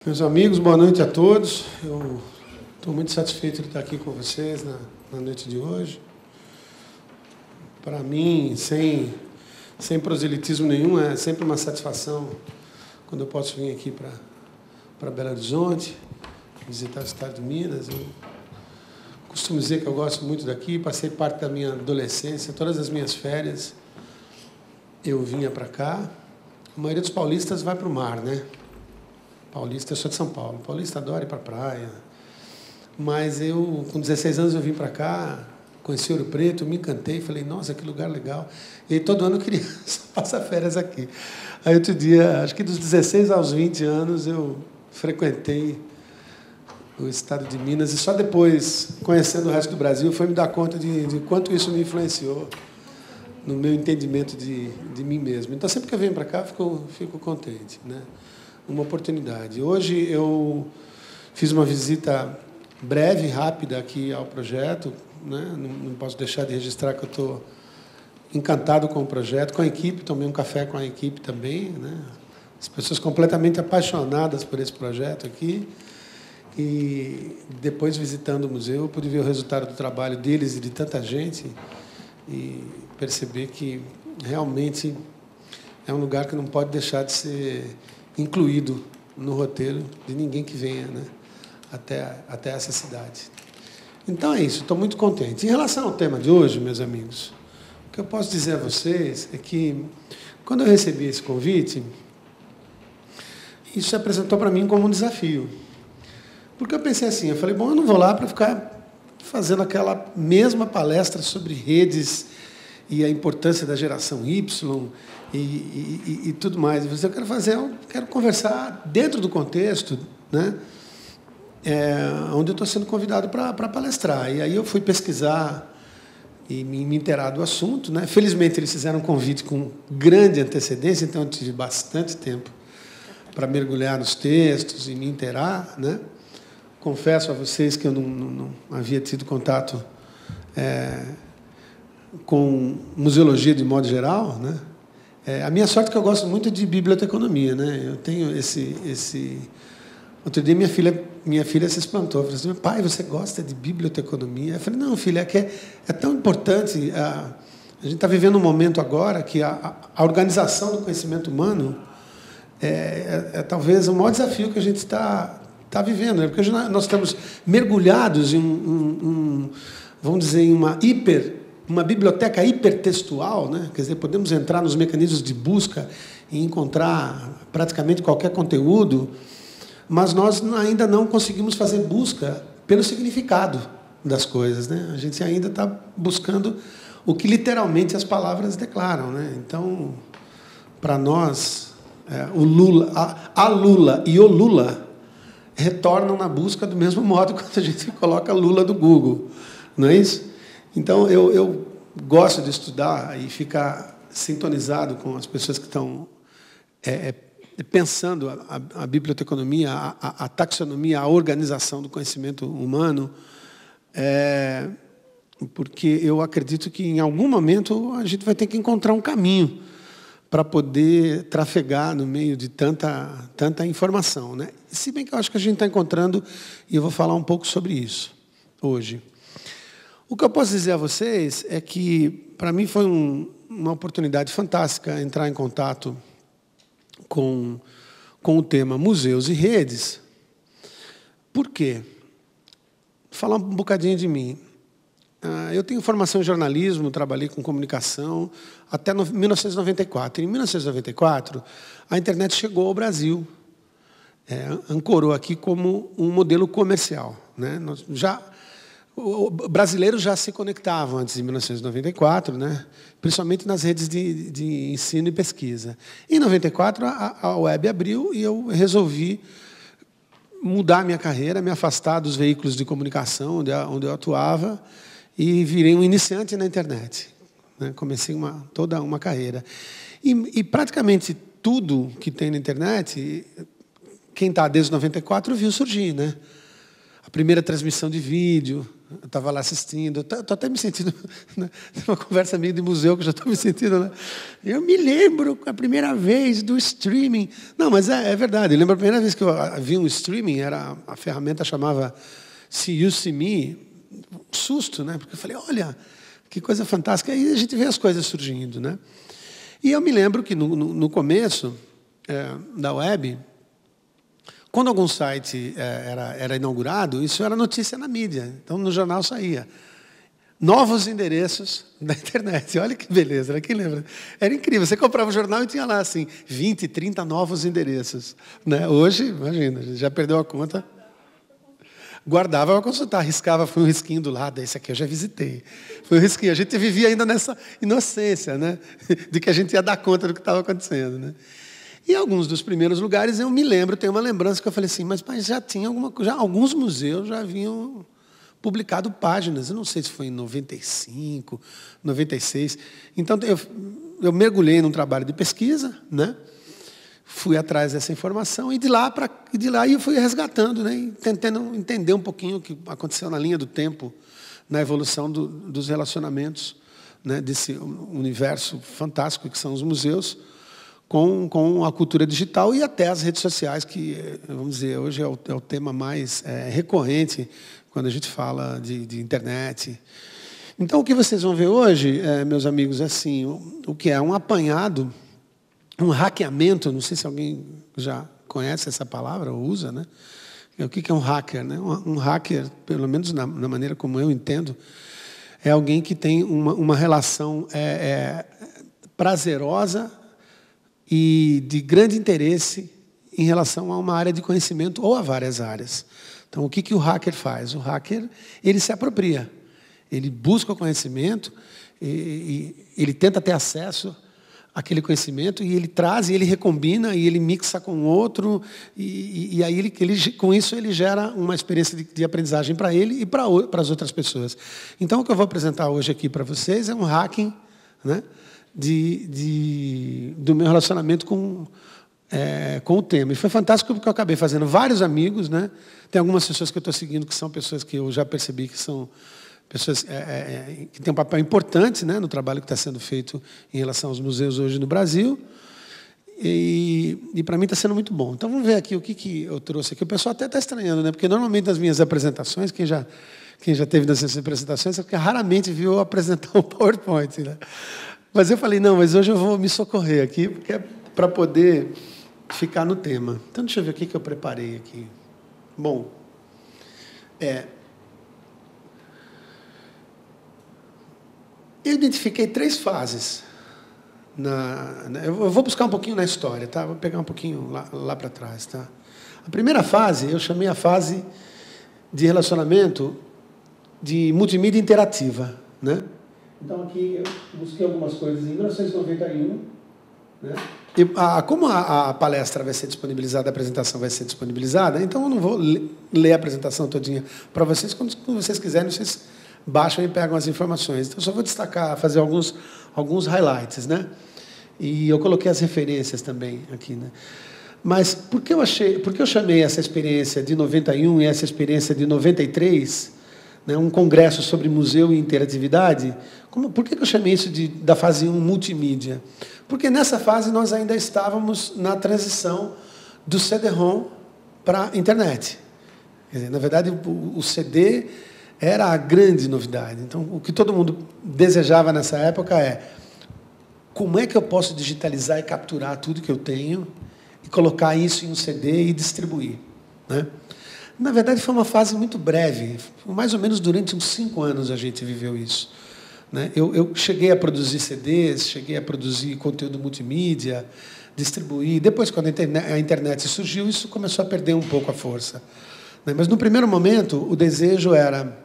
Meus amigos, boa noite a todos. Eu estou muito satisfeito de estar aqui com vocês na noite de hoje. Para mim, sem proselitismo nenhum, é sempre uma satisfação quando eu posso vir aqui para Belo Horizonte, visitar o estado de Minas. Eu costumo dizer que eu gosto muito daqui, passei parte da minha adolescência, todas as minhas férias eu vinha para cá. A maioria dos paulistas vai para o mar, né? Paulista, eu sou de São Paulo. Paulista adora ir para a praia. Mas eu, com 16 anos, eu vim para cá, conheci Ouro Preto, me encantei, falei, nossa, que lugar legal. E aí, todo ano eu queria passar férias aqui. Aí, outro dia, acho que dos 16 aos 20 anos, eu frequentei o estado de Minas. E só depois, conhecendo o resto do Brasil, foi me dar conta de quanto isso me influenciou no meu entendimento de mim mesmo. Então, sempre que eu venho para cá, fico contente, né? Uma oportunidade. Hoje eu fiz uma visita breve, rápida aqui ao projeto, né? Não posso deixar de registrar que eu estou encantado com o projeto, com a equipe, tomei um café com a equipe também, né? As pessoas completamente apaixonadas por esse projeto aqui. E depois, visitando o museu, eu pude ver o resultado do trabalho deles e de tanta gente e perceber que realmente é um lugar que não pode deixar de ser incluído no roteiro de ninguém que venha, né, até essa cidade. Então é isso, estou muito contente. Em relação ao tema de hoje, meus amigos, o que eu posso dizer a vocês é que, quando eu recebi esse convite, isso se apresentou para mim como um desafio. Porque eu pensei assim, eu falei, bom, eu não vou lá para ficar fazendo aquela mesma palestra sobre redes e a importância da geração Y e tudo mais. Eu quero conversar dentro do contexto, né, onde eu estou sendo convidado para palestrar. E aí eu fui pesquisar e me inteirar do assunto, né? Felizmente, eles fizeram um convite com grande antecedência, então eu tive bastante tempo para mergulhar nos textos e me inteirar, né? Confesso a vocês que eu não havia tido contato com museologia de modo geral, né? A minha sorte é que eu gosto muito de biblioteconomia, né? Eu tenho esse... Outro dia minha filha se espantou, falou assim, pai, você gosta de biblioteconomia? Eu falei, não, filha, é tão importante. A gente está vivendo um momento agora que a organização do conhecimento humano é talvez o maior desafio que a gente está vivendo, né? Porque hoje nós estamos mergulhados em vamos dizer, em uma biblioteca hipertextual, né? Quer dizer, podemos entrar nos mecanismos de busca e encontrar praticamente qualquer conteúdo, mas nós ainda não conseguimos fazer busca pelo significado das coisas, né? A gente ainda está buscando o que literalmente as palavras declaram, né? Então, para nós, o Lula, a Lula e o Lula retornam na busca do mesmo modo quando a gente coloca Lula do Google, não é isso? Então, eu gosto de estudar e ficar sintonizado com as pessoas que estão pensando a biblioteconomia, a taxonomia, a organização do conhecimento humano, porque eu acredito que, em algum momento, a gente vai ter que encontrar um caminho para poder trafegar no meio de tanta informação, né? Se bem que eu acho que a gente está encontrando, e eu vou falar um pouco sobre isso hoje. O que eu posso dizer a vocês é que, para mim, foi uma oportunidade fantástica entrar em contato com o tema museus e redes. Por quê? Vou falar um bocadinho de mim. Eu tenho formação em jornalismo, trabalhei com comunicação até 1994. Em 1994, a internet chegou ao Brasil, ancorou aqui como um modelo comercial, né? O brasileiro já se conectava antes de 1994, né? Principalmente nas redes de ensino e pesquisa. Em 94, a web abriu e eu resolvi mudar a minha carreira, me afastar dos veículos de comunicação onde eu atuava e virei um iniciante na internet, né? Comecei toda uma carreira. E praticamente tudo que tem na internet, quem está desde 94 viu surgir, né? A primeira transmissão de vídeo, Eu estava lá assistindo, estou até me sentindo, né, uma conversa meio de museu, que eu já estou me sentindo, né? Eu me lembro a primeira vez do streaming. Não, mas é verdade. Eu lembro a primeira vez que eu vi um streaming, a ferramenta chamava See You, See Me. Um susto, né? Porque eu falei, olha, que coisa fantástica. Aí a gente vê as coisas surgindo, né? E eu me lembro que no começo da web, quando algum site era inaugurado, isso era notícia na mídia. Então, no jornal saía. Novos endereços da internet. Olha que beleza, né? Quem lembra? Era incrível. Você comprava o jornal e tinha lá, assim, 20, 30 novos endereços. Né? Hoje, imagina, já perdeu a conta. Guardava para consultar, riscava, foi um risquinho do lado, esse aqui eu já visitei. Foi um risquinho. A gente vivia ainda nessa inocência, né? De que a gente ia dar conta do que estava acontecendo. Né? E alguns dos primeiros lugares eu me lembro, tenho uma lembrança que eu falei assim, mas já tinha alguns museus já haviam publicado páginas. Eu não sei se foi em 95, 96. Então eu mergulhei num trabalho de pesquisa, né? Fui atrás dessa informação e de lá eu fui resgatando, né? Tentando entender um pouquinho o que aconteceu na linha do tempo, na evolução dos relacionamentos, né? Desse universo fantástico que são os museus, com a cultura digital e até as redes sociais, que, vamos dizer, hoje é o tema mais recorrente quando a gente fala de internet. Então, o que vocês vão ver hoje, meus amigos, é assim, o que é um apanhado, um hackeamento, não sei se alguém já conhece essa palavra ou usa, né? O que é um hacker? Né? Um hacker, pelo menos na maneira como eu entendo, é alguém que tem uma relação prazerosa e de grande interesse em relação a uma área de conhecimento ou a várias áreas. Então, o que o hacker faz? O hacker, ele se apropria, ele busca o conhecimento, e ele tenta ter acesso àquele conhecimento, e ele traz, e ele recombina, e ele mixa com outro, e aí com isso ele gera uma experiência de aprendizagem para ele e para as outras pessoas. Então, o que eu vou apresentar hoje aqui para vocês é um hacking, né, do meu relacionamento com o tema. E foi fantástico porque eu acabei fazendo vários amigos, né? Tem algumas pessoas que eu estou seguindo que são pessoas que eu já percebi que são pessoas que têm um papel importante, né, no trabalho que está sendo feito em relação aos museus hoje no Brasil. E para mim está sendo muito bom. Então vamos ver aqui o que eu trouxe aqui. O pessoal até está estranhando, né? Porque normalmente nas minhas apresentações, quem já teve nessas apresentações, é porque raramente viu eu apresentar um PowerPoint, né? Mas eu falei, não, mas hoje eu vou me socorrer aqui, porque é para poder ficar no tema. Então, deixa eu ver o que eu preparei aqui. Bom, eu identifiquei 3 fases. Eu vou buscar um pouquinho na história, tá? Vou pegar um pouquinho lá para trás, tá? A primeira fase, eu chamei a fase de relacionamento de multimídia interativa, né? Então, aqui eu busquei algumas coisas em 1991. Né? E, como a palestra vai ser disponibilizada, a apresentação vai ser disponibilizada, então eu não vou ler a apresentação todinha para vocês. Quando vocês quiserem, vocês baixam e pegam as informações. Então, eu só vou destacar, fazer alguns highlights. Né? E eu coloquei as referências também aqui. Né? Mas por que eu chamei essa experiência de 91 e essa experiência de 93... Né, um congresso sobre museu e interatividade? Por que eu chamei isso da fase 1 multimídia? Porque nessa fase nós ainda estávamos na transição do CD-ROM para a internet. Quer dizer, na verdade, o CD era a grande novidade. Então, o que todo mundo desejava nessa época é como é que eu posso digitalizar e capturar tudo que eu tenho e colocar isso em um CD e distribuir. Né? Na verdade, foi uma fase muito breve. Mais ou menos durante uns 5 anos a gente viveu isso. Né? Eu cheguei a produzir CDs, cheguei a produzir conteúdo multimídia, distribuir. Depois, quando a internet surgiu, isso começou a perder um pouco a força. Né? Mas, no primeiro momento, o desejo era,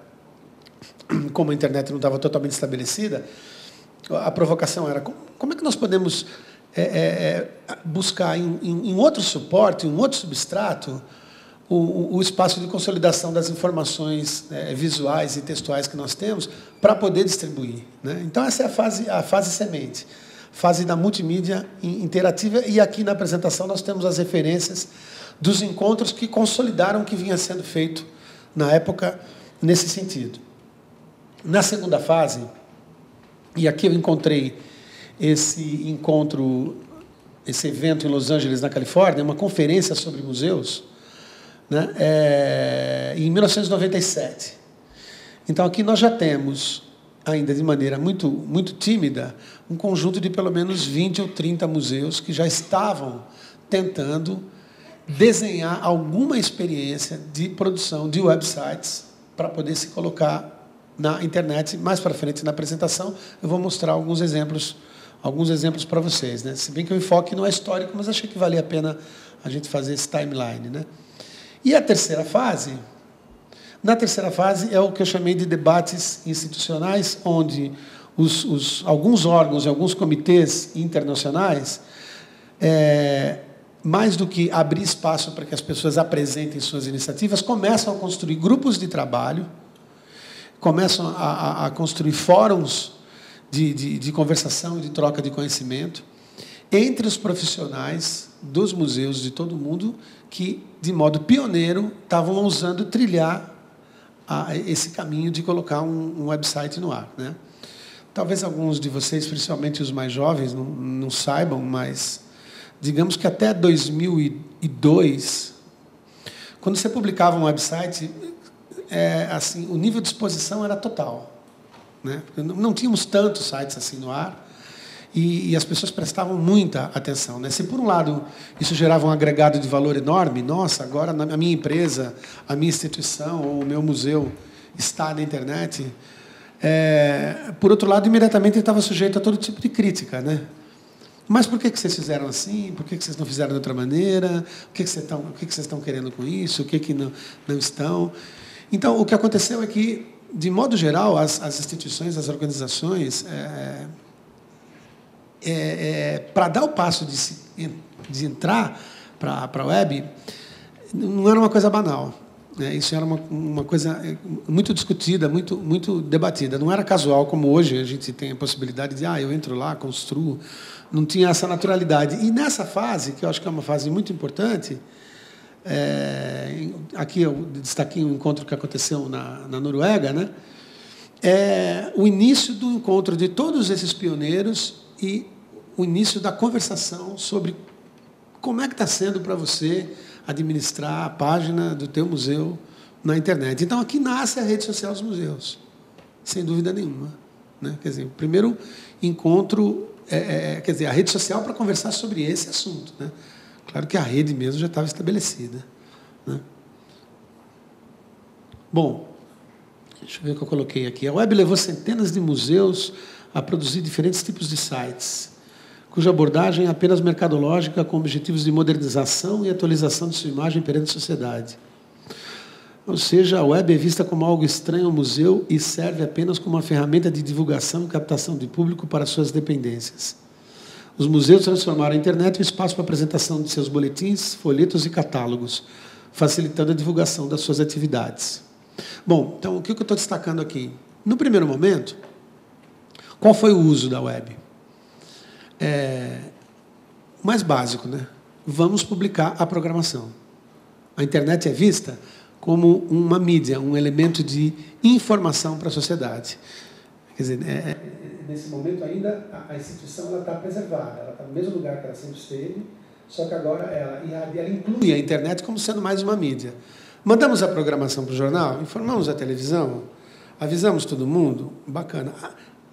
como a internet não estava totalmente estabelecida, a provocação era como é que nós podemos buscar em outro suporte, em um outro substrato, o espaço de consolidação das informações visuais e textuais que nós temos para poder distribuir. Né? Então, essa é a fase semente, fase da multimídia interativa, e aqui na apresentação nós temos as referências dos encontros que consolidaram o que vinha sendo feito na época nesse sentido. Na segunda fase, e aqui eu encontrei esse encontro, esse evento em Los Angeles, na Califórnia, uma conferência sobre museus, né, em 1997. Então, aqui nós já temos, ainda de maneira muito, muito tímida, um conjunto de pelo menos 20 ou 30 museus que já estavam tentando desenhar alguma experiência de produção de websites para poder se colocar na internet. Mais para frente, na apresentação, eu vou mostrar alguns exemplos para vocês, né? Se bem que o enfoque não é histórico, mas achei que valia a pena a gente fazer esse timeline, né? E a terceira fase, na terceira fase é o que eu chamei de debates institucionais, onde alguns órgãos e alguns comitês internacionais, mais do que abrir espaço para que as pessoas apresentem suas iniciativas, começam a construir grupos de trabalho, começam a construir fóruns de conversação e de troca de conhecimento entre os profissionais dos museus de todo o mundo que, de modo pioneiro, estavam ousando trilhar esse caminho de colocar um website no ar, né? Talvez alguns de vocês, principalmente os mais jovens, não saibam, mas digamos que até 2002, quando você publicava um website, assim, o nível de exposição era total, né? Não tínhamos tantos sites assim no ar e as pessoas prestavam muita atenção, né? Se, por um lado, isso gerava um agregado de valor enorme, nossa, agora a minha empresa, a minha instituição ou o meu museu está na internet, por outro lado, imediatamente estava sujeito a todo tipo de crítica, né? Mas por que vocês fizeram assim? Por que vocês não fizeram de outra maneira? O que vocês estão querendo com isso? O que não estão? Então, o que aconteceu é que, de modo geral, as instituições, as organizações, para dar o passo de entrar para a web, não era uma coisa banal. Isso era uma coisa muito discutida, muito debatida. Não era casual, como hoje a gente tem a possibilidade de eu entro lá, construo. Não tinha essa naturalidade. E nessa fase, que eu acho que é uma fase muito importante, aqui eu destaquei um encontro que aconteceu na Noruega, né? O início do encontro de todos esses pioneiros e o início da conversação sobre como é que está sendo para você administrar a página do teu museu na internet. Então, aqui nasce a rede social dos museus, sem dúvida nenhuma, né? Quer dizer, o primeiro encontro, quer dizer, a rede social para conversar sobre esse assunto, né? Claro que a rede mesmo já estava estabelecida, né? Bom, deixa eu ver o que eu coloquei aqui. A web levou centenas de museus a produzir diferentes tipos de sites, cuja abordagem é apenas mercadológica, com objetivos de modernização e atualização de sua imagem perante a sociedade. Ou seja, a web é vista como algo estranho ao museu e serve apenas como uma ferramenta de divulgação e captação de público para suas dependências. Os museus transformaram a internet em um espaço para apresentação de seus boletins, folhetos e catálogos, facilitando a divulgação das suas atividades. Bom, então, o que eu estou destacando aqui? No primeiro momento, qual foi o uso da web? O mais básico, né? Vamos publicar a programação. A internet é vista como uma mídia, um elemento de informação para a sociedade. Quer dizer, nesse momento ainda a instituição está preservada, ela está no mesmo lugar que ela sempre esteve, só que agora ela inclui a internet como sendo mais uma mídia. Mandamos a programação para o jornal, informamos a televisão, avisamos todo mundo, bacana.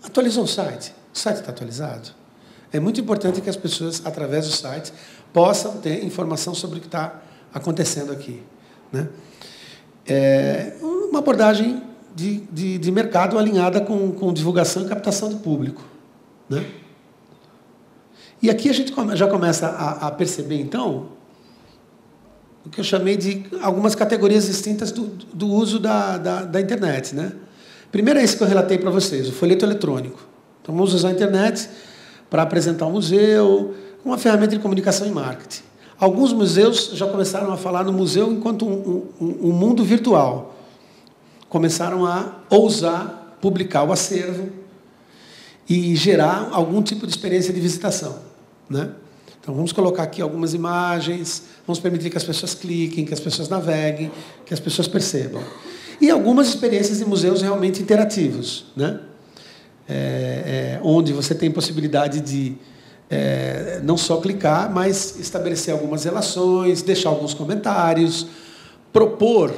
Atualizou o site está atualizado. É muito importante que as pessoas, através do site, possam ter informação sobre o que está acontecendo aqui, né? Uma abordagem de mercado alinhada com divulgação e captação de público, né? E aqui a gente já começa a perceber, então, o que eu chamei de algumas categorias distintas do uso da internet, né? Primeiro é esse que eu relatei para vocês, o folheto eletrônico. Então, vamos usar a internet para apresentar o museu, uma ferramenta de comunicação e marketing. Alguns museus já começaram a falar no museu enquanto um mundo virtual. Começaram a ousar publicar o acervo e gerar algum tipo de experiência de visitação, né? Então, vamos colocar aqui algumas imagens, vamos permitir que as pessoas cliquem, que as pessoas naveguem, que as pessoas percebam. E algumas experiências de museus realmente interativos, né? Onde você tem possibilidade de não só clicar, mas estabelecer algumas relações, deixar alguns comentários, propor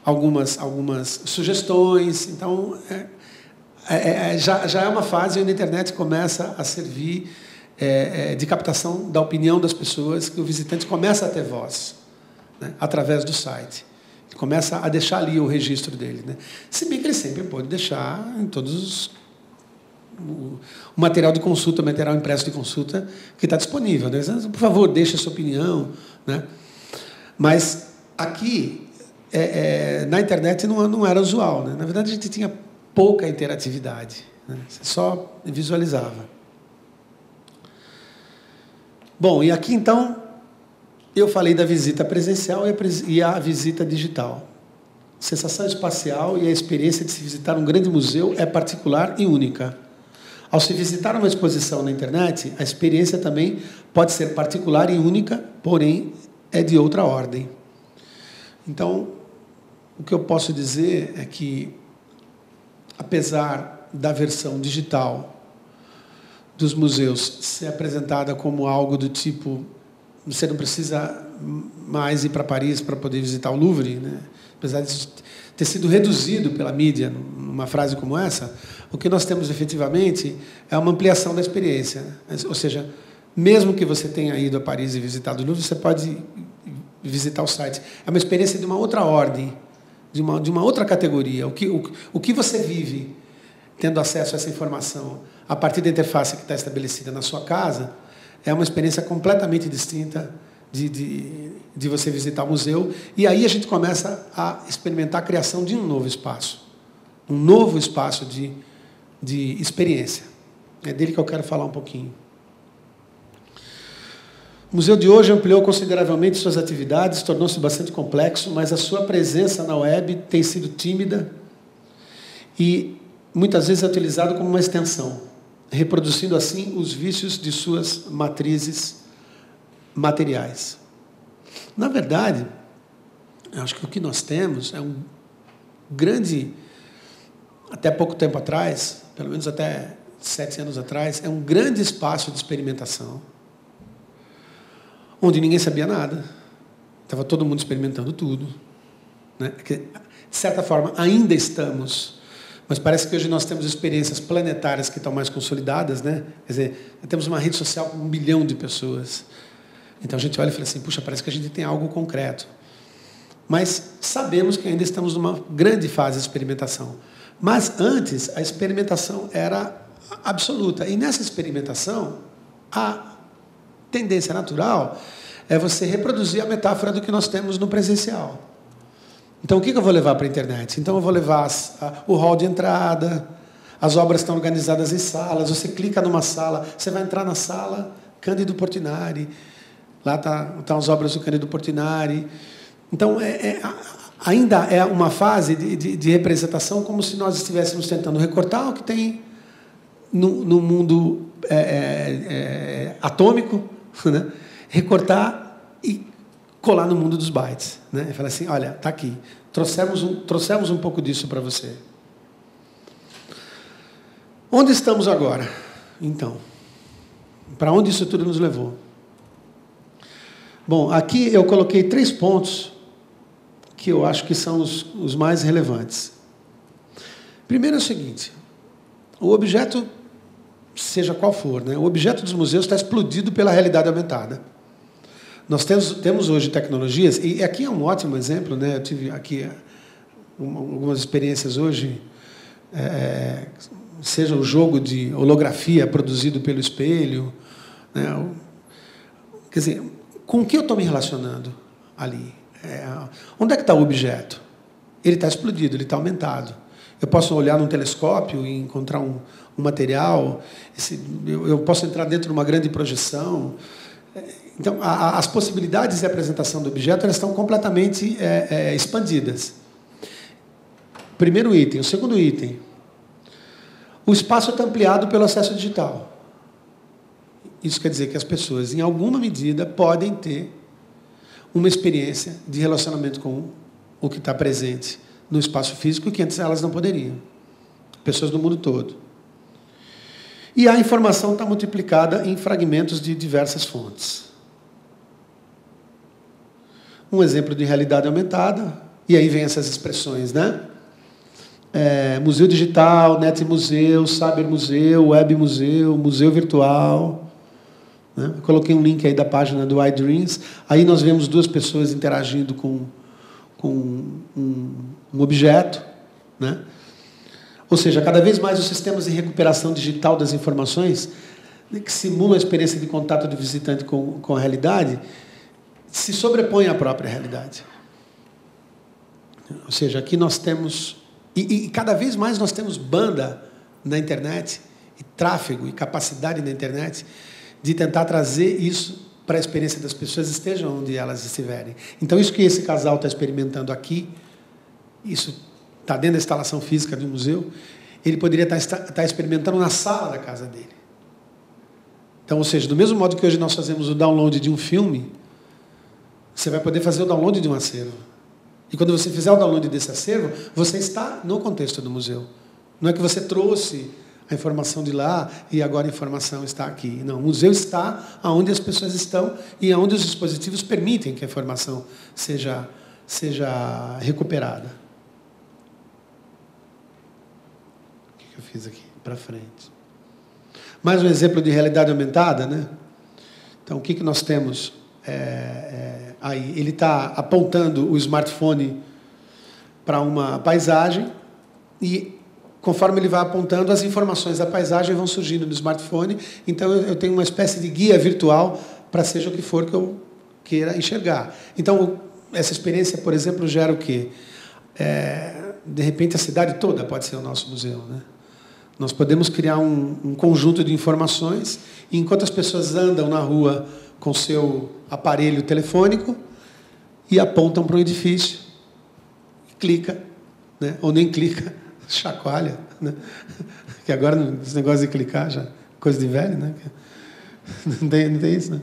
algumas sugestões. Então, já é uma fase onde a internet começa a servir de captação da opinião das pessoas, que o visitante começa a ter voz, né, através do site. Ele começa a deixar ali o registro dele, né? Se bem que ele sempre pode deixar em todos o material de consulta, o material impresso de consulta que está disponível, né? Por favor, deixe a sua opinião, né? Mas aqui, na internet, não era usual, né? Na verdade, a gente tinha pouca interatividade, né? Você só visualizava. Bom, e aqui, então, eu falei da visita presencial e a visita digital. Sensação espacial e a experiência de se visitar um grande museu é particular e única. Ao se visitar uma exposição na internet, a experiência também pode ser particular e única, porém é de outra ordem. Então, o que eu posso dizer é que, apesar da versão digital dos museus ser apresentada como algo do tipo, você não precisa mais ir para Paris para poder visitar o Louvre, né? Apesar de ter sido reduzido pela mídia numa frase como essa, o que nós temos efetivamente é uma ampliação da experiência. Ou seja, mesmo que você tenha ido a Paris e visitado o Louvre, você pode visitar o site. É uma experiência de uma outra ordem, de uma outra categoria. O que você vive tendo acesso a essa informação a partir da interface que está estabelecida na sua casa é uma experiência completamente distinta de você visitar o museu. E aí a gente começa a experimentar a criação de um novo espaço de experiência. É dele que eu quero falar um pouquinho. O museu de hoje ampliou consideravelmente suas atividades, tornou-se bastante complexo, mas a sua presença na web tem sido tímida e muitas vezes é utilizado como uma extensão, reproduzindo assim os vícios de suas matrizes materiais. Na verdade, eu acho que o que nós temos é um grande, até pouco tempo atrás, pelo menos até 7 anos atrás, é um grande espaço de experimentação, onde ninguém sabia nada, estava todo mundo experimentando tudo, né? De certa forma, ainda estamos, mas parece que hoje nós temos experiências planetárias que estão mais consolidadas, né? Quer dizer, temos uma rede social com 1 bilhão de pessoas. Então a gente olha e fala assim, puxa, parece que a gente tem algo concreto. Mas sabemos que ainda estamos numa grande fase de experimentação. Mas antes, a experimentação era absoluta. E nessa experimentação, a tendência natural é você reproduzir a metáfora do que nós temos no presencial. Então, o que eu vou levar para a internet? Então, eu vou levar o hall de entrada, as obras estão organizadas em salas, você clica numa sala, você vai entrar na sala Cândido Portinari, lá estão as obras do Cândido Portinari. Então, ainda é uma fase de representação como se nós estivéssemos tentando recortar o que tem no mundo atômico, né? Recortar e colar no mundo dos bytes, né? E falar assim, olha, está aqui, trouxemos um pouco disso para você. Onde estamos agora? Então, para onde isso tudo nos levou? Bom, aqui eu coloquei 3 pontos que eu acho que são os mais relevantes. Primeiro é o seguinte, o objeto, seja qual for, né, o objeto dos museus está explodido pela realidade aumentada. Nós temos hoje tecnologias, e aqui é um ótimo exemplo, né, eu tive aqui algumas experiências hoje, seja o jogo de holografia produzido pelo espelho, né, quer dizer, com o que eu estou me relacionando ali? Onde é que está o objeto? Ele está explodido, ele está aumentado. Eu posso olhar num telescópio e encontrar um material, eu posso entrar dentro de uma grande projeção. Então, as possibilidades de apresentação do objeto elas estão completamente expandidas. Primeiro item. O segundo item. O espaço está ampliado pelo acesso digital. Isso quer dizer que as pessoas, em alguma medida, podem ter uma experiência de relacionamento com o que está presente no espaço físico que antes elas não poderiam. Pessoas do mundo todo. E a informação está multiplicada em fragmentos de diversas fontes. Um exemplo de realidade aumentada, e aí vem essas expressões, né? Museu digital, net museu, cyber museu, web museu, museu virtual. Né? Eu coloquei um link aí da página do iDreams. Aí nós vemos duas pessoas interagindo com um objeto, né? Ou seja, cada vez mais os sistemas de recuperação digital das informações, que simulam a experiência de contato do visitante com a realidade, se sobrepõem à própria realidade. Ou seja, aqui nós temos... E cada vez mais nós temos banda na internet, e tráfego, e capacidade na internet, de tentar trazer isso para a experiência das pessoas, estejam onde elas estiverem. Então, isso que esse casal está experimentando aqui, isso está dentro da instalação física do museu, ele poderia estar experimentando na sala da casa dele. Então, ou seja, do mesmo modo que hoje nós fazemos o download de um filme, você vai poder fazer o download de um acervo. E quando você fizer o download desse acervo, você está no contexto do museu. Não é que você trouxe a informação de lá e agora a informação está aqui. Não, o museu está onde as pessoas estão e onde os dispositivos permitem que a informação seja recuperada. O que eu fiz aqui? Para frente. Mais um exemplo de realidade aumentada, né? Então, o que nós temos aí? Ele está apontando o smartphone para uma paisagem e, conforme ele vai apontando, as informações da paisagem vão surgindo no smartphone. Então, eu tenho uma espécie de guia virtual para seja o que for que eu queira enxergar. Então, essa experiência, por exemplo, gera o quê? De repente, a cidade toda pode ser o nosso museu, né? Nós podemos criar um conjunto de informações e, enquanto as pessoas andam na rua com seu aparelho telefônico e apontam para um edifício, clica, né? Ou nem clica, chacoalha, né? Que agora esse negócio de clicar já coisa de velho, né? Não tem isso, né?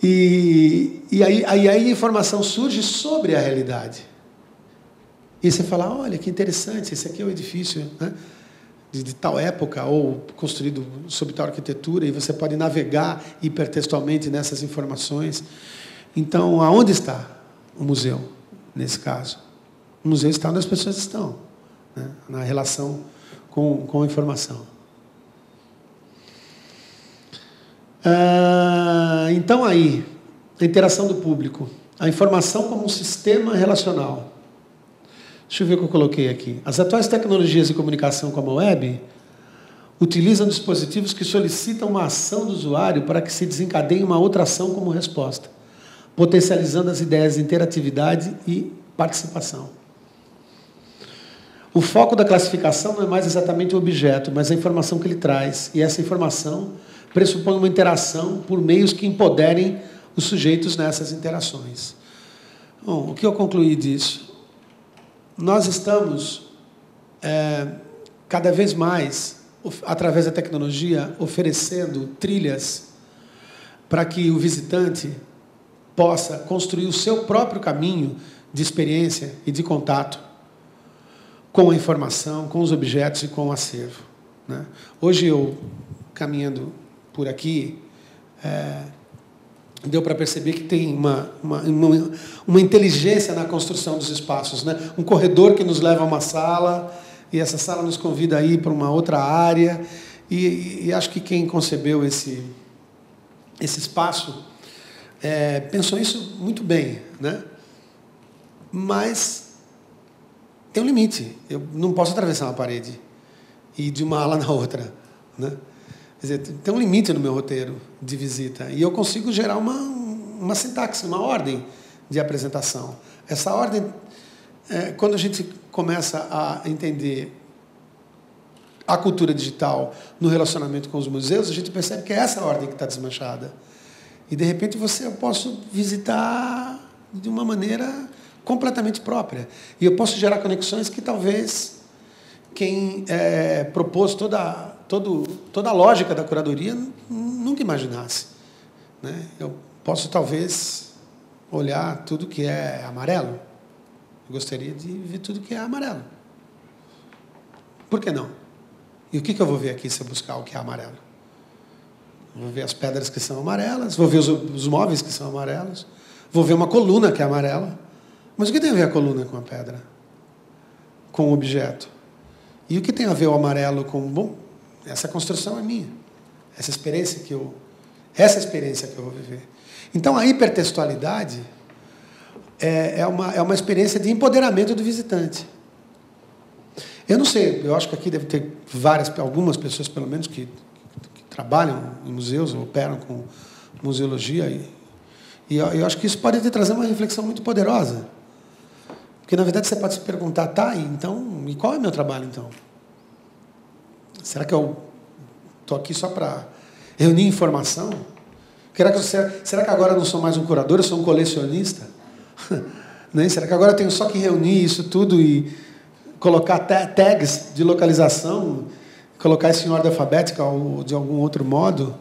E aí a informação surge sobre a realidade. E você fala, olha, que interessante, esse aqui é o edifício, né? De tal época, ou construído sob tal arquitetura, e você pode navegar hipertextualmente nessas informações. Então, aonde está o museu, nesse caso? O museu está onde as pessoas estão, né? Na relação com a informação. Então, aí, a interação do público. A informação como um sistema relacional. Deixa eu ver o que eu coloquei aqui. As atuais tecnologias de comunicação como a web utilizam dispositivos que solicitam uma ação do usuário para que se desencadeie uma outra ação como resposta, potencializando as ideias de interatividade e participação. O foco da classificação não é mais exatamente o objeto, mas a informação que ele traz. E essa informação pressupõe uma interação por meios que empoderem os sujeitos nessas interações. Bom, o que eu concluí disso? Nós estamos, cada vez mais, através da tecnologia, oferecendo trilhas para que o visitante possa construir o seu próprio caminho de experiência e de contato com a informação, com os objetos e com o acervo, né? Hoje, eu, caminhando por aqui, deu para perceber que tem uma inteligência na construção dos espaços, né? Um corredor que nos leva a uma sala, e essa sala nos convida a ir para uma outra área, e acho que quem concebeu esse espaço pensou isso muito bem, né? Mas tem um limite. Eu não posso atravessar uma parede e ir de uma ala na outra, né? Quer dizer, tem um limite no meu roteiro de visita. E eu consigo gerar uma sintaxe, uma ordem de apresentação. Essa ordem, quando a gente começa a entender a cultura digital no relacionamento com os museus, a gente percebe que é essa ordem que está desmanchada. E, de repente, eu posso visitar de uma maneira completamente própria. E eu posso gerar conexões que talvez quem propôs toda a lógica da curadoria nunca imaginasse, né? Eu posso, talvez, olhar tudo que é amarelo Eu gostaria de ver tudo que é amarelo. Por que não? E o que eu vou ver aqui se eu buscar o que é amarelo? Vou ver as pedras que são amarelas, vou ver os móveis que são amarelos, vou ver uma coluna que é amarela. Mas o que tem a ver a coluna com a pedra? Com o objeto? E o que tem a ver o amarelo com... Bom, essa construção é minha. Essa experiência que eu vou viver. Então, a hipertextualidade é uma experiência de empoderamento do visitante. Eu não sei, eu acho que aqui deve ter algumas pessoas, pelo menos, que trabalham em museus, operam com museologia, e eu acho que isso pode te trazer uma reflexão muito poderosa. Porque, na verdade, você pode se perguntar, e qual é o meu trabalho, então? Será que eu estou aqui só para reunir informação? Será que agora eu não sou mais um curador, eu sou um colecionista? Né? Será que agora eu tenho só que reunir isso tudo e colocar tags de localização, colocar isso em ordem alfabética ou de algum outro modo?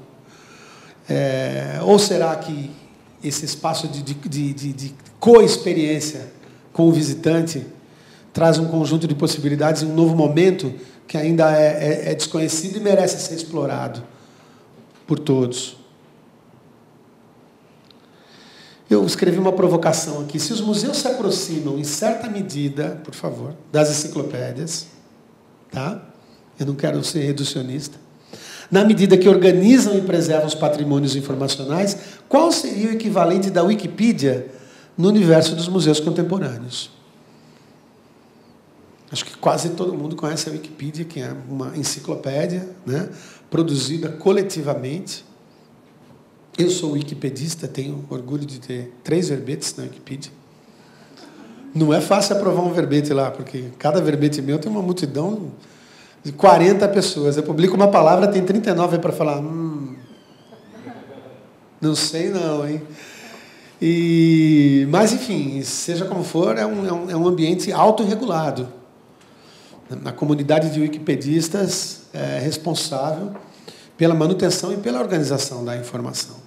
Ou será que esse espaço de co-experiência com o visitante traz um conjunto de possibilidades e um novo momento que ainda é desconhecido e merece ser explorado por todos? Eu escrevi uma provocação aqui. Se os museus se aproximam, em certa medida, por favor, das enciclopédias, tá? Eu não quero ser reducionista. Na medida que organizam e preservam os patrimônios informacionais, qual seria o equivalente da Wikipedia no universo dos museus contemporâneos? Acho que quase todo mundo conhece a Wikipedia, que é uma enciclopédia, né, produzida coletivamente. Eu sou wikipedista, tenho orgulho de ter 3 verbetes na Wikipedia. Não é fácil aprovar um verbete lá, porque cada verbete meu tem uma multidão de 40 pessoas. Eu publico uma palavra, tem 39 para falar. Não sei não, hein? Mas, enfim, seja como for, é um ambiente autorregulado. A comunidade de wikipedistas é responsável pela manutenção e pela organização da informação.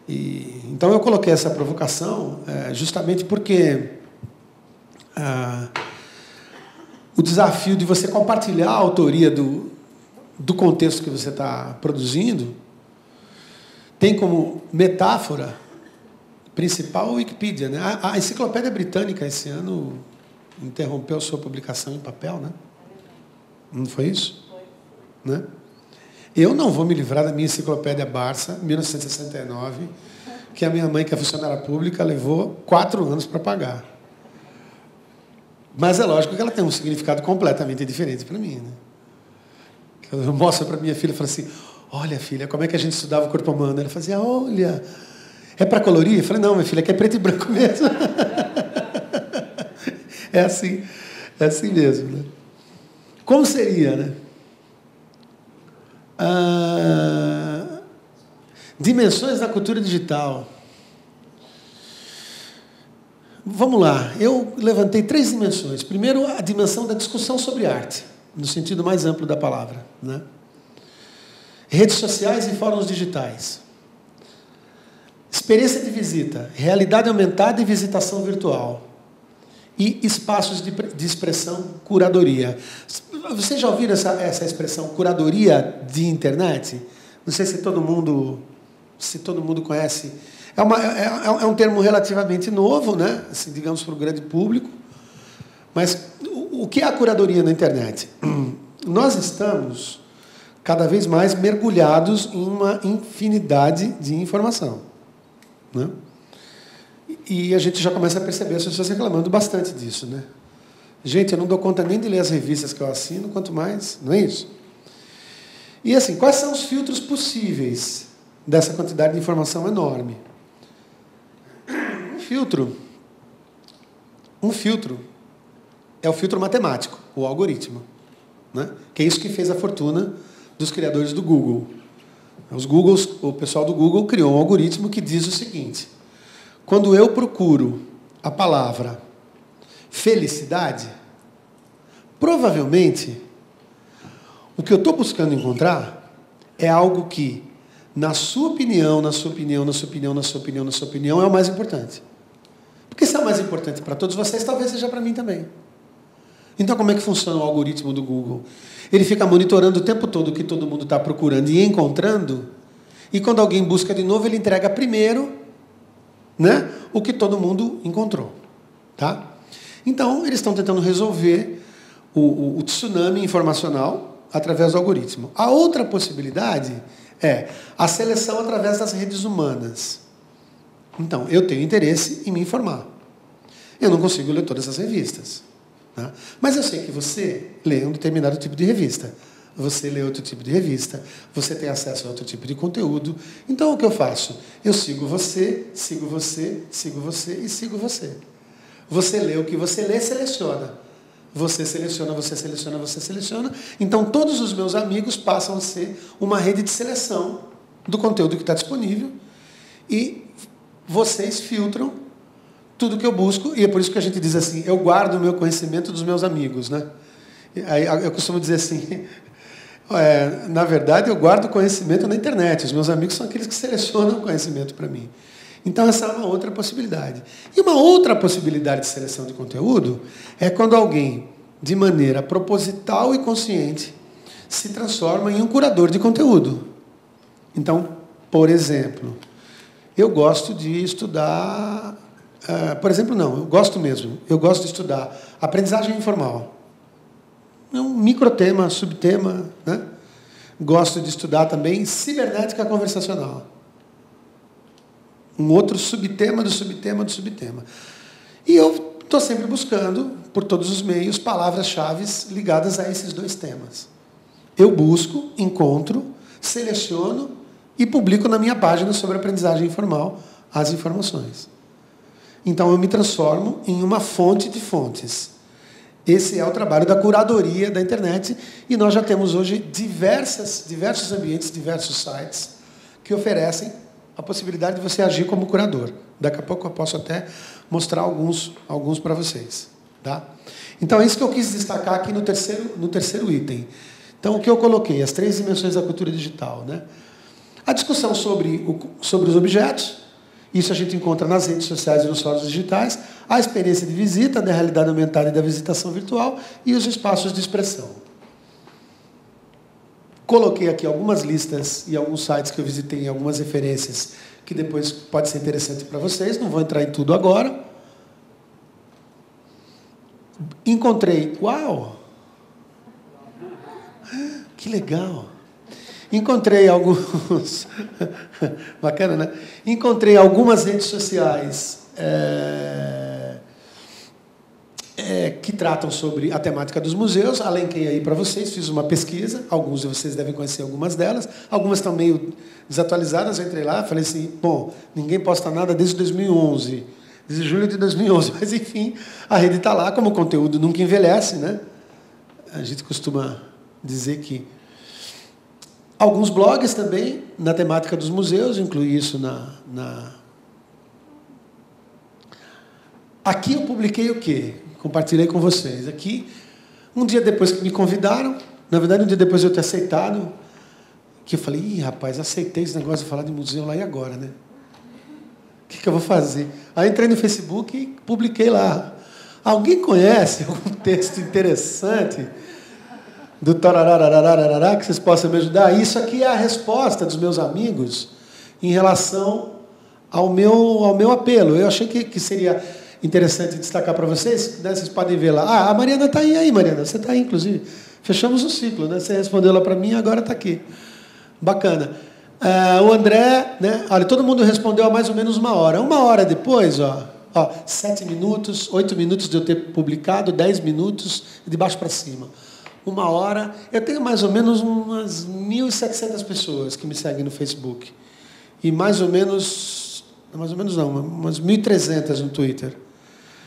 Então, eu coloquei essa provocação justamente porque o desafio de você compartilhar a autoria do contexto que você está produzindo tem como metáfora principal a Wikipedia, né? A Enciclopédia Britânica, esse ano, interrompeu sua publicação em papel, né? Não foi isso? Foi. Né? Eu não vou me livrar da minha Enciclopédia Barça, 1969, que a minha mãe, que é funcionária pública, levou 4 anos para pagar. Mas é lógico que ela tem um significado completamente diferente para mim. Né? Eu mostro para minha filha e falo assim, olha, filha, como é que a gente estudava o corpo humano? Ela fazia, olha, é para colorir? Eu falei, não, minha filha, é que é preto e branco mesmo. É assim mesmo. Né? Como seria, né? Dimensões da cultura digital. Vamos lá, eu levantei 3 dimensões. Primeiro, a dimensão da discussão sobre arte, no sentido mais amplo da palavra. Né? Redes sociais e fóruns digitais. Experiência de visita, realidade aumentada e visitação virtual. E espaços de expressão, curadoria. Vocês já ouviram essa expressão, curadoria de internet? Não sei se todo mundo conhece. É um termo relativamente novo, né? Assim, digamos, para o grande público. Mas o que é a curadoria na internet? Nós estamos cada vez mais mergulhados em uma infinidade de informação. Né? E a gente já começa a perceber as pessoas reclamando bastante disso. Né? Gente, eu não dou conta nem de ler as revistas que eu assino, quanto mais, não é isso? E assim, quais são os filtros possíveis dessa quantidade de informação enorme? Um filtro é o filtro matemático, o algoritmo. Né? Que é isso que fez a fortuna dos criadores do Google. O pessoal do Google criou um algoritmo que diz o seguinte: quando eu procuro a palavra felicidade, provavelmente o que eu estou buscando encontrar é algo que, na sua opinião, é o mais importante. Porque se é o mais importante para todos vocês, talvez seja para mim também. Então, como é que funciona o algoritmo do Google? Ele fica monitorando o tempo todo o que todo mundo está procurando e encontrando, e quando alguém busca de novo, ele entrega primeiro, né, o que todo mundo encontrou. Tá? Então, eles estão tentando resolver o tsunami informacional através do algoritmo. A outra possibilidade é a seleção através das redes humanas. Então, eu tenho interesse em me informar. Eu não consigo ler todas as revistas. Tá? Mas eu sei que você lê um determinado tipo de revista. Você lê outro tipo de revista. Você tem acesso a outro tipo de conteúdo. Então, o que eu faço? Eu sigo você, sigo você, sigo você e sigo você. Você lê o que você lê, seleciona. Você seleciona, você seleciona, você seleciona. Então, todos os meus amigos passam a ser uma rede de seleção do conteúdo que está disponível. E vocês filtram tudo que eu busco. E é por isso que a gente diz assim, eu guardo o meu conhecimento dos meus amigos. Né? Aí, eu costumo dizer assim, na verdade, eu guardo conhecimento na internet. Os meus amigos são aqueles que selecionam o conhecimento para mim. Então, essa é uma outra possibilidade. E uma outra possibilidade de seleção de conteúdo é quando alguém, de maneira proposital e consciente, se transforma em um curador de conteúdo. Então, por exemplo, eu gosto de estudar... eu gosto mesmo. Eu gosto de estudar aprendizagem informal. É um microtema, subtema. Né? Gosto de estudar também cibernética conversacional. Um outro subtema do subtema do subtema. E eu estou sempre buscando, por todos os meios, palavras-chave ligadas a esses dois temas. Eu busco, encontro, seleciono e publico na minha página sobre aprendizagem informal as informações. Então, eu me transformo em uma fonte de fontes. Esse é o trabalho da curadoria da internet e nós já temos hoje diversos ambientes, diversos sites que oferecem a possibilidade de você agir como curador. Daqui a pouco eu posso até mostrar alguns para vocês. Tá? Então, é isso que eu quis destacar aqui no terceiro item. Então, o que eu coloquei? As 3 dimensões da cultura digital. Né? A discussão sobre os objetos, isso a gente encontra nas redes sociais e nos fóruns digitais, a experiência de visita, da realidade aumentada e da visitação virtual e os espaços de expressão. Coloquei aqui algumas listas e alguns sites que eu visitei, algumas referências que depois pode ser interessante para vocês. Não vou entrar em tudo agora. Encontrei... Uau! Que legal! Encontrei alguns... Bacana, né? Encontrei algumas redes sociais que tratam sobre a temática dos museus. Alenquei aí para vocês, fiz uma pesquisa. Alguns de vocês devem conhecer algumas delas. Algumas estão meio desatualizadas. Eu entrei lá, falei assim, bom, ninguém posta nada desde 2011. Desde julho de 2011. Mas, enfim, a rede está lá, como o conteúdo nunca envelhece, né? A gente costuma dizer que... Alguns blogs também, na temática dos museus, incluí isso Aqui eu publiquei o quê? Compartilhei com vocês. Aqui, um dia depois que me convidaram, na verdade, um dia depois de eu ter aceitado, que eu falei, ih, rapaz, aceitei esse negócio de falar de museu lá e agora, né? O que eu vou fazer? Aí entrei no Facebook e publiquei lá. Alguém conhece algum texto interessante do tararararararará, que vocês possam me ajudar? Isso aqui é a resposta dos meus amigos em relação ao meu apelo. Eu achei que seria interessante destacar para vocês, né? Vocês podem ver lá. A Mariana está aí, Mariana, você está aí, inclusive. Fechamos o ciclo, né? Você respondeu lá para mim, agora está aqui. Bacana. O André, né? Olha, todo mundo respondeu há mais ou menos 1 hora. 1 hora depois, 7 minutos, 8 minutos de eu ter publicado, 10 minutos, de baixo para cima. 1 hora. Eu tenho mais ou menos umas 1.700 pessoas que me seguem no Facebook. E mais ou menos não, umas 1.300 no Twitter.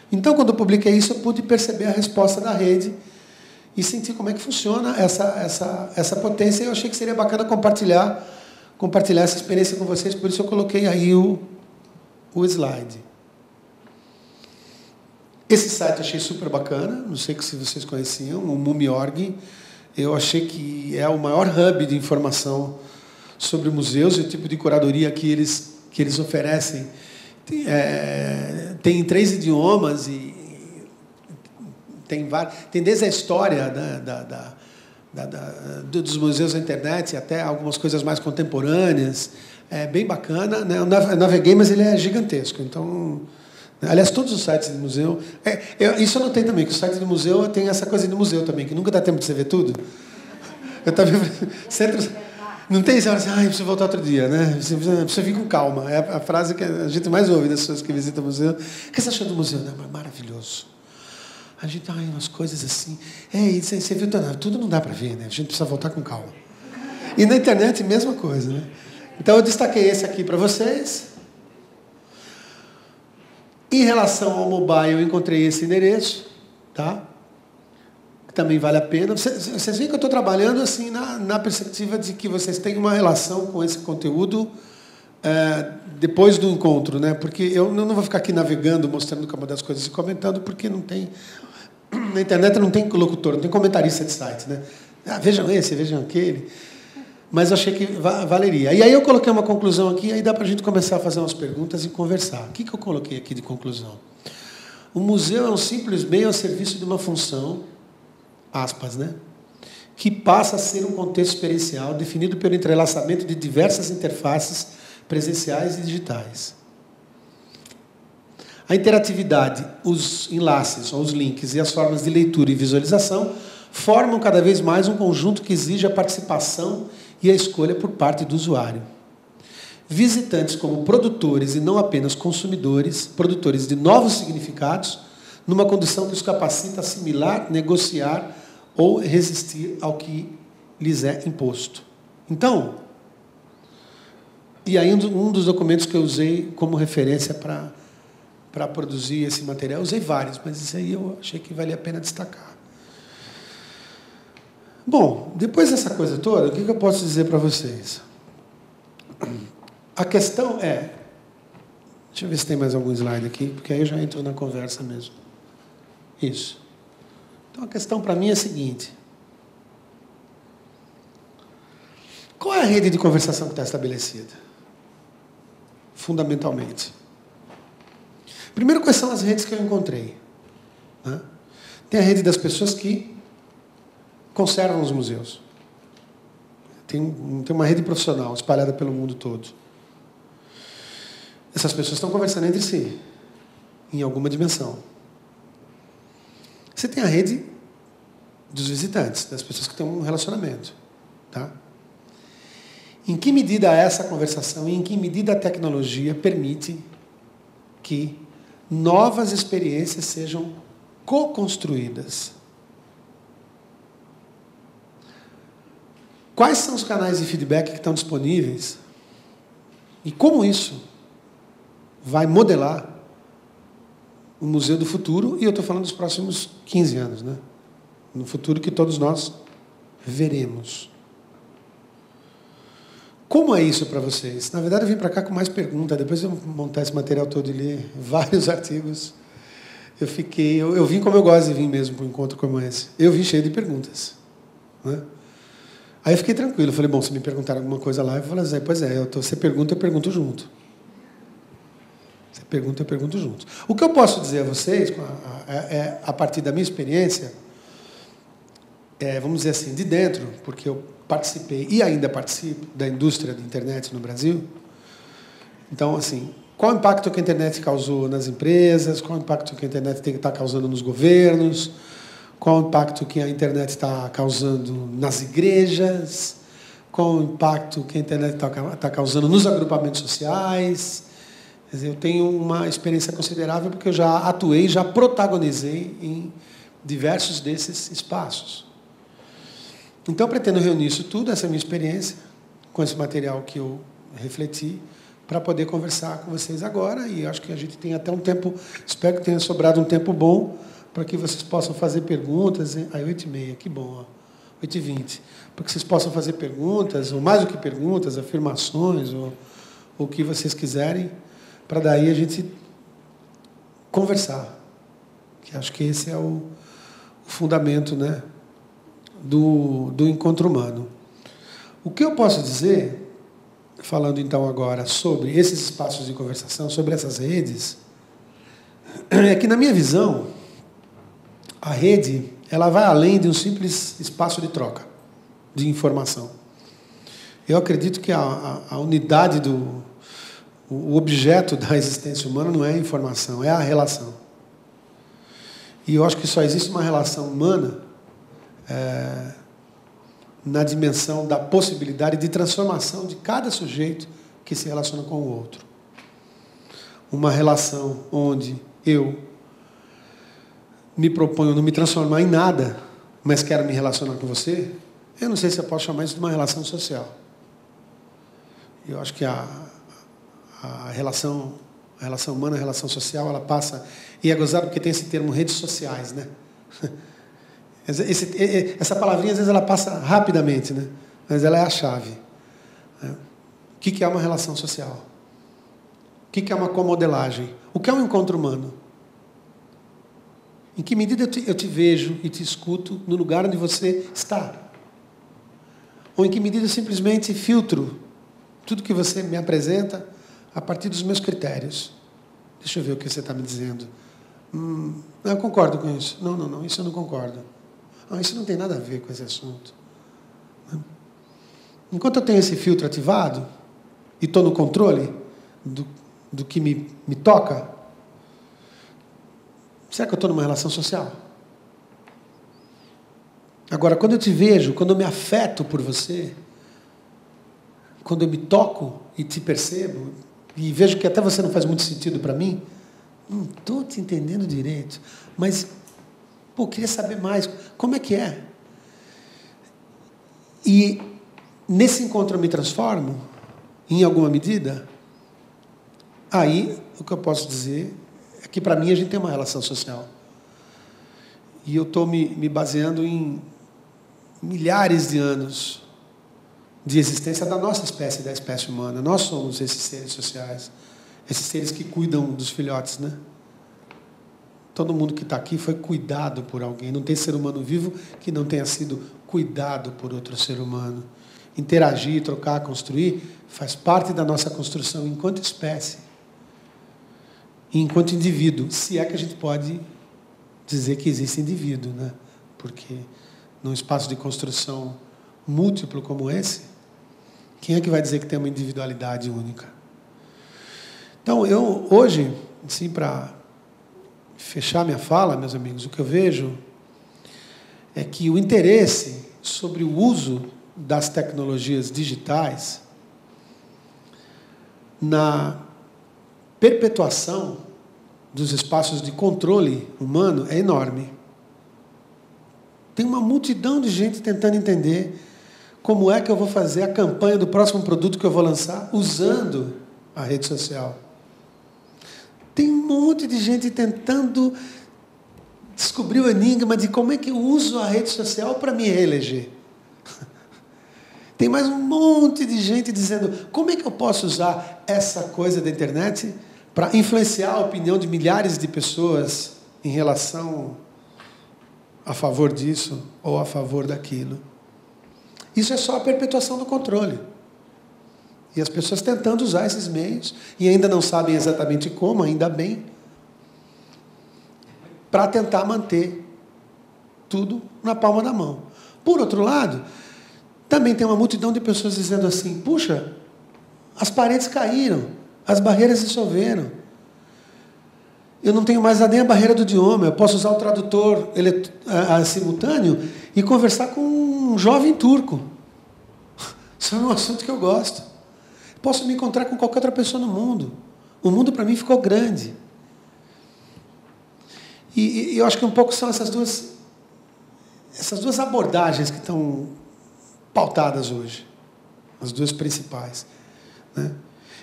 Então, quando eu publiquei isso, eu pude perceber a resposta da rede e sentir como é que funciona essa potência. E eu achei que seria bacana compartilhar essa experiência com vocês, por isso eu coloquei aí o slide. Esse site eu achei super bacana, não sei se vocês conheciam, o Mumiorg. Eu achei que é o maior hub de informação sobre museus e o tipo de curadoria que eles oferecem, tem 3 idiomas e tem desde a história dos museus da internet até algumas coisas mais contemporâneas. É bem bacana, né? Eu naveguei, mas ele é gigantesco. Então, aliás, todos os sites de museu... isso eu notei também, que o site do museu tem essa coisa de museu também, que nunca dá tempo de você ver tudo. Eu estava centros... Não tem essa assim, preciso voltar outro dia, né? Você precisa vir com calma. É a frase que a gente mais ouve das pessoas que visitam o museu. O que você achou do museu? Não, maravilhoso. A gente, umas coisas assim. Você viu, tudo não dá para ver, né? A gente precisa voltar com calma. E na internet, mesma coisa, né? Então, eu destaquei esse aqui para vocês. Em relação ao mobile, eu encontrei esse endereço, tá? Que também vale a pena. Vocês veem que eu estou trabalhando assim na perspectiva de que vocês têm uma relação com esse conteúdo depois do encontro, né? Porque eu não vou ficar aqui navegando, mostrando cada uma das coisas e comentando, porque não tem... Na internet não tem locutor, não tem comentarista de site, né? Vejam esse, vejam aquele... Mas eu achei que valeria. E aí eu coloquei uma conclusão aqui, aí dá para a gente começar a fazer umas perguntas e conversar. O que eu coloquei aqui de conclusão? O museu é um simples meio ao serviço de uma função, aspas, né? Que passa a ser um contexto experiencial definido pelo entrelaçamento de diversas interfaces presenciais e digitais. A interatividade, os enlaces, ou os links e as formas de leitura e visualização formam cada vez mais um conjunto que exige a participação e a escolha por parte do usuário. Visitantes como produtores e não apenas consumidores, produtores de novos significados, numa condição que os capacita a assimilar, negociar ou resistir ao que lhes é imposto. Então, e aí um dos documentos que eu usei como referência para produzir esse material, eu usei vários, mas esse aí eu achei que valia a pena destacar. Bom, depois dessa coisa toda, o que eu posso dizer para vocês? A questão é... Deixa eu ver se tem mais algum slide aqui, porque aí eu já entro na conversa mesmo. Isso. Então, a questão para mim é a seguinte. Qual é a rede de conversação que está estabelecida? Fundamentalmente. Primeiro, quais são as redes que eu encontrei? Né? Tem a rede das pessoas que conservam os museus. Tem uma rede profissional espalhada pelo mundo todo. Essas pessoas estão conversando entre si, em alguma dimensão. Você tem a rede dos visitantes, das pessoas que têm um relacionamento. Tá? Em que medida essa conversação e em que medida a tecnologia permite que novas experiências sejam co-construídas? Quais são os canais de feedback que estão disponíveis? E como isso vai modelar o museu do futuro? E eu estou falando dos próximos 15 anos, né? No futuro que todos nós veremos. Como é isso para vocês? Na verdade, eu vim para cá com mais perguntas. Depois de eu montar esse material todo e ler vários artigos, eu vim como eu gosto de vir mesmo para um encontro como esse. Eu vim cheio de perguntas, né? Aí eu fiquei tranquilo. Eu falei, bom, se me perguntaram alguma coisa lá, eu falei assim, pois é, você pergunta, eu pergunto junto. Você pergunta, eu pergunto junto. O que eu posso dizer a vocês, a partir da minha experiência, vamos dizer assim, de dentro, porque eu participei e ainda participo da indústria da internet no Brasil. Então, assim, qual o impacto que a internet causou nas empresas, qual o impacto que a internet está causando nos governos, qual o impacto que a internet está causando nas igrejas, qual o impacto que a internet está causando nos agrupamentos sociais. Quer dizer, eu tenho uma experiência considerável porque eu já atuei, já protagonizei em diversos desses espaços. Então, eu pretendo reunir isso tudo, essa minha experiência, com esse material que eu refleti, para poder conversar com vocês agora. E acho que a gente tem até um tempo, espero que tenha sobrado um tempo bom, para que vocês possam fazer perguntas. 8h30, que bom, 8h20. Para que vocês possam fazer perguntas, ou mais do que perguntas, afirmações, ou o que vocês quiserem, para daí a gente conversar. Que acho que esse é o fundamento, né, do encontro humano. O que eu posso dizer, falando então agora sobre esses espaços de conversação, sobre essas redes, é que na minha visão, a rede, ela vai além de um simples espaço de troca de informação. Eu acredito que a unidade o objeto da existência humana não é a informação, é a relação. E eu acho que só existe uma relação humana na dimensão da possibilidade de transformação de cada sujeito que se relaciona com o outro. Uma relação onde eu me proponho não me transformar em nada, mas quero me relacionar com você, eu não sei se eu posso chamar isso de uma relação social. Eu acho que a relação humana, a relação social, ela passa... E é gozado porque tem esse termo redes sociais, né? Essa palavrinha, às vezes, ela passa rapidamente, né? Mas ela é a chave. Né? O que é uma relação social? O que é uma comodelagem? O que é um encontro humano? Em que medida eu te vejo e te escuto no lugar onde você está? Ou em que medida eu simplesmente filtro tudo que você me apresenta a partir dos meus critérios? Deixa eu ver o que você está me dizendo. Eu concordo com isso. Não, isso eu não concordo. Isso não tem nada a ver com esse assunto. Enquanto eu tenho esse filtro ativado e estou no controle do que me toca, será que eu estou numa relação social? Agora, quando eu te vejo, quando eu me afeto por você, quando eu me toco e te percebo, e vejo que até você não faz muito sentido para mim, não estou te entendendo direito, mas, queria saber mais. Como é que é? E nesse encontro eu me transformo, em alguma medida. Aí, o que eu posso dizer é que, para mim, a gente tem uma relação social. E eu estou me baseando em milhares de anos de existência da nossa espécie, da espécie humana. Nós somos esses seres sociais, esses seres que cuidam dos filhotes, né? Todo mundo que está aqui foi cuidado por alguém. Não tem ser humano vivo que não tenha sido cuidado por outro ser humano. Interagir, trocar, construir, faz parte da nossa construção enquanto espécie. E enquanto indivíduo, se é que a gente pode dizer que existe indivíduo, né? Porque num espaço de construção múltiplo como esse, quem é que vai dizer que tem uma individualidade única? Então, eu hoje, assim, para fechar minha fala, meus amigos, o que eu vejo é que o interesse sobre o uso das tecnologias digitais na perpetuação dos espaços de controle humano é enorme. Tem uma multidão de gente tentando entender como é que eu vou fazer a campanha do próximo produto que eu vou lançar usando a rede social. Tem um monte de gente tentando descobrir o enigma de como é que eu uso a rede social para me reeleger. Tem mais um monte de gente dizendo como é que eu posso usar essa coisa da internet para influenciar a opinião de milhares de pessoas em relação a favor disso ou a favor daquilo. Isso é só a perpetuação do controle. E as pessoas tentando usar esses meios, e ainda não sabem exatamente como, ainda bem, para tentar manter tudo na palma da mão. Por outro lado, também tem uma multidão de pessoas dizendo assim, puxa, as paredes caíram, as barreiras dissolveram. Eu não tenho mais nem a barreira do idioma, eu posso usar o tradutor simultâneo e conversar com um jovem turco. Isso é um assunto que eu gosto. Posso me encontrar com qualquer outra pessoa no mundo. O mundo, para mim, ficou grande. E eu acho que um pouco são essas duas abordagens que estão pautadas hoje. As duas principais. Né?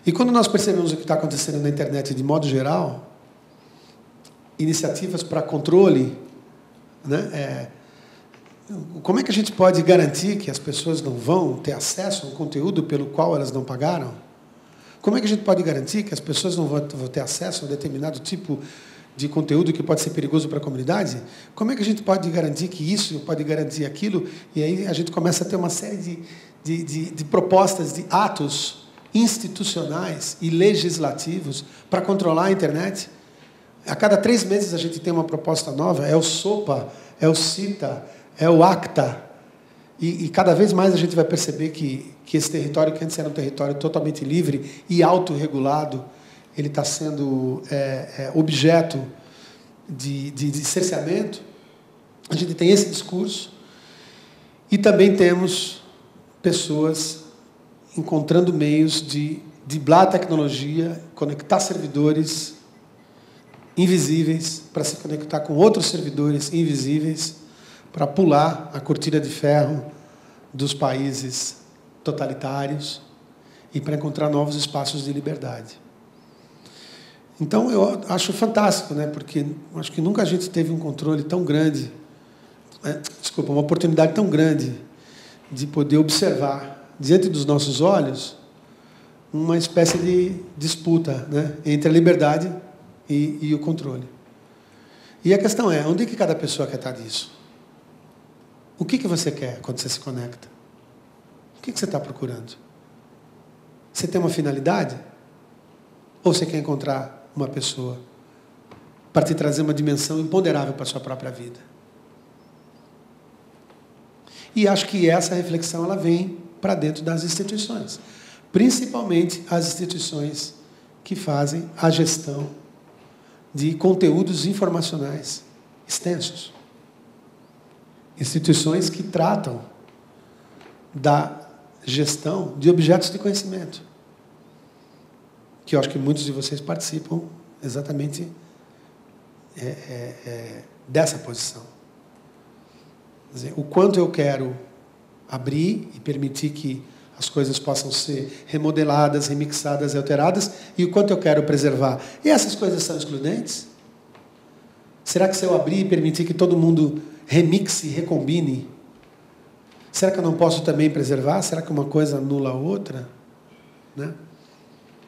E quando nós percebemos o que está acontecendo na internet de modo geral, iniciativas para controle, né? Como é que a gente pode garantir que as pessoas não vão ter acesso a um conteúdo pelo qual elas não pagaram? Como é que a gente pode garantir que as pessoas não vão ter acesso a um determinado tipo de conteúdo que pode ser perigoso para a comunidade? Como é que a gente pode garantir que isso pode garantir aquilo? E aí a gente começa a ter uma série de propostas, de atos institucionais e legislativos para controlar a internet. A cada 3 meses a gente tem uma proposta nova, é o SOPA, é o CITA, é o ACTA. E cada vez mais a gente vai perceber que esse território, que antes era um território totalmente livre e autorregulado, ele está sendo objeto de cerceamento. A gente tem esse discurso. E também temos pessoas encontrando meios de driblar a tecnologia, conectar servidores invisíveis para se conectar com outros servidores invisíveis, para pular a cortina de ferro dos países totalitários e para encontrar novos espaços de liberdade. Então, eu acho fantástico, né? Porque acho que nunca a gente teve um controle tão grande, uma oportunidade tão grande de poder observar, diante dos nossos olhos, uma espécie de disputa, né, entre a liberdade e o controle. E a questão é, onde que cada pessoa quer estar disso? O que você quer quando você se conecta? O que você está procurando? Você tem uma finalidade? Ou você quer encontrar uma pessoa para te trazer uma dimensão imponderável para a sua própria vida? E acho que essa reflexão ela vem para dentro das instituições, principalmente as instituições que fazem a gestão de conteúdos informacionais extensos. Instituições que tratam da gestão de objetos de conhecimento, que eu acho que muitos de vocês participam exatamente dessa posição. Quer dizer, o quanto eu quero abrir e permitir que as coisas possam ser remodeladas, remixadas e alteradas, e o quanto eu quero preservar. E essas coisas são excludentes? Será que se eu abrir e permitir que todo mundo remixe e recombine, será que eu não posso também preservar? Será que uma coisa anula a outra? Né?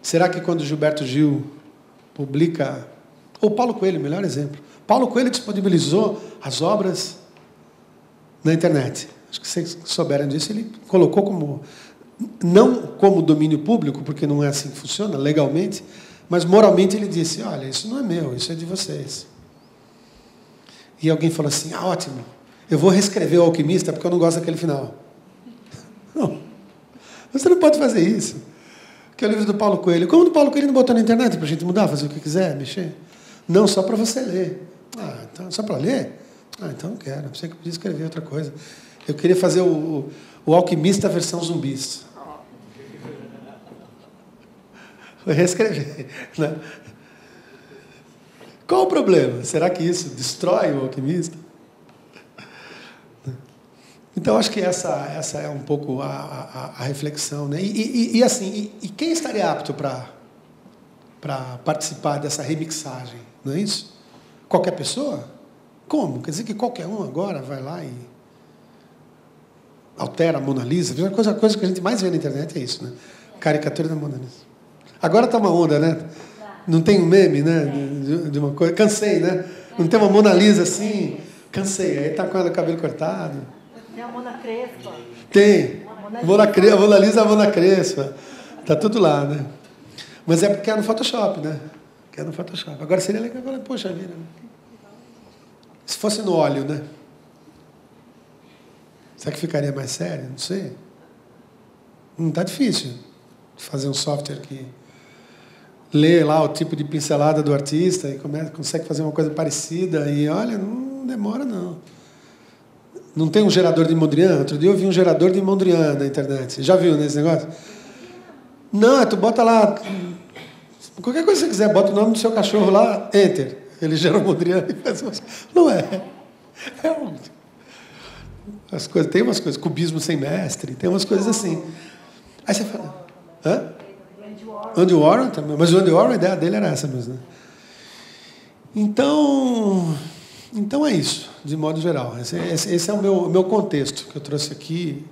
Será que quando Gilberto Gil publica... Ou Paulo Coelho, melhor exemplo. Paulo Coelho disponibilizou as obras na internet. Acho que vocês souberam disso. Ele colocou como... Não como domínio público, porque não é assim que funciona, legalmente, mas moralmente ele disse, olha, isso não é meu, isso é de vocês. E alguém falou assim, ótimo, eu vou reescrever o Alquimista porque eu não gosto daquele final. Não, você não pode fazer isso. Que é o livro do Paulo Coelho. Como o do Paulo Coelho não botou na internet para a gente mudar, fazer o que quiser, mexer? Não, só para você ler. Ah, então, só para ler? Ah, então não quero, eu sei que eu podia escrever outra coisa. Eu queria fazer o Alquimista versão zumbis. Vou reescrever. Né? Qual o problema? Será que isso destrói o Alquimista? Então, acho que essa é um pouco a reflexão. Né? E quem estaria apto para participar dessa remixagem? Não é isso? Qualquer pessoa? Como? Quer dizer que qualquer um agora vai lá e altera a Mona Lisa? A coisa que a gente mais vê na internet é isso, né? Caricatura da Mona Lisa. Agora está uma onda, né? Não tem um meme, né? De uma coisa. Cansei, né? Não tem uma Mona Lisa assim. Cansei. Aí está com ela cabelo cortado. Tem a Mona Crespa. Tem. A Mona Lisa, a Mona Crespa. Está tudo lá, né? Mas é porque é no Photoshop, né? Que é no Photoshop. Agora seria legal falar, poxa vida. Né? Se fosse no óleo, né? Será que ficaria mais sério? Não sei. Não está difícil fazer um software que lê lá o tipo de pincelada do artista e consegue fazer uma coisa parecida e, olha, não demora, não. Não tem um gerador de Mondrian? Outro dia eu vi um gerador de Mondrian na internet. Já viu nesse negócio? Não, tu bota lá... Qualquer coisa que você quiser, bota o nome do seu cachorro lá, Enter. Ele gera o Mondrian e faz umas... Não é. Tem umas coisas, cubismo sem mestre, tem umas coisas assim. Aí você fala... Hã? Andy Warhol também. Mas o Andy Warhol, a ideia dele era essa mesmo. Né? Então é isso, de modo geral. Esse é o meu contexto que eu trouxe aqui,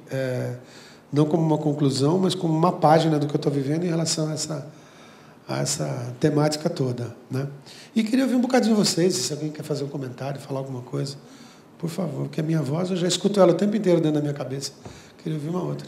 não como uma conclusão, mas como uma página do que eu estou vivendo em relação a essa temática toda. Né? E queria ouvir um bocadinho de vocês, se alguém quer fazer um comentário, falar alguma coisa, por favor, porque a minha voz, eu já escuto ela o tempo inteiro dentro da minha cabeça. Queria ouvir uma outra.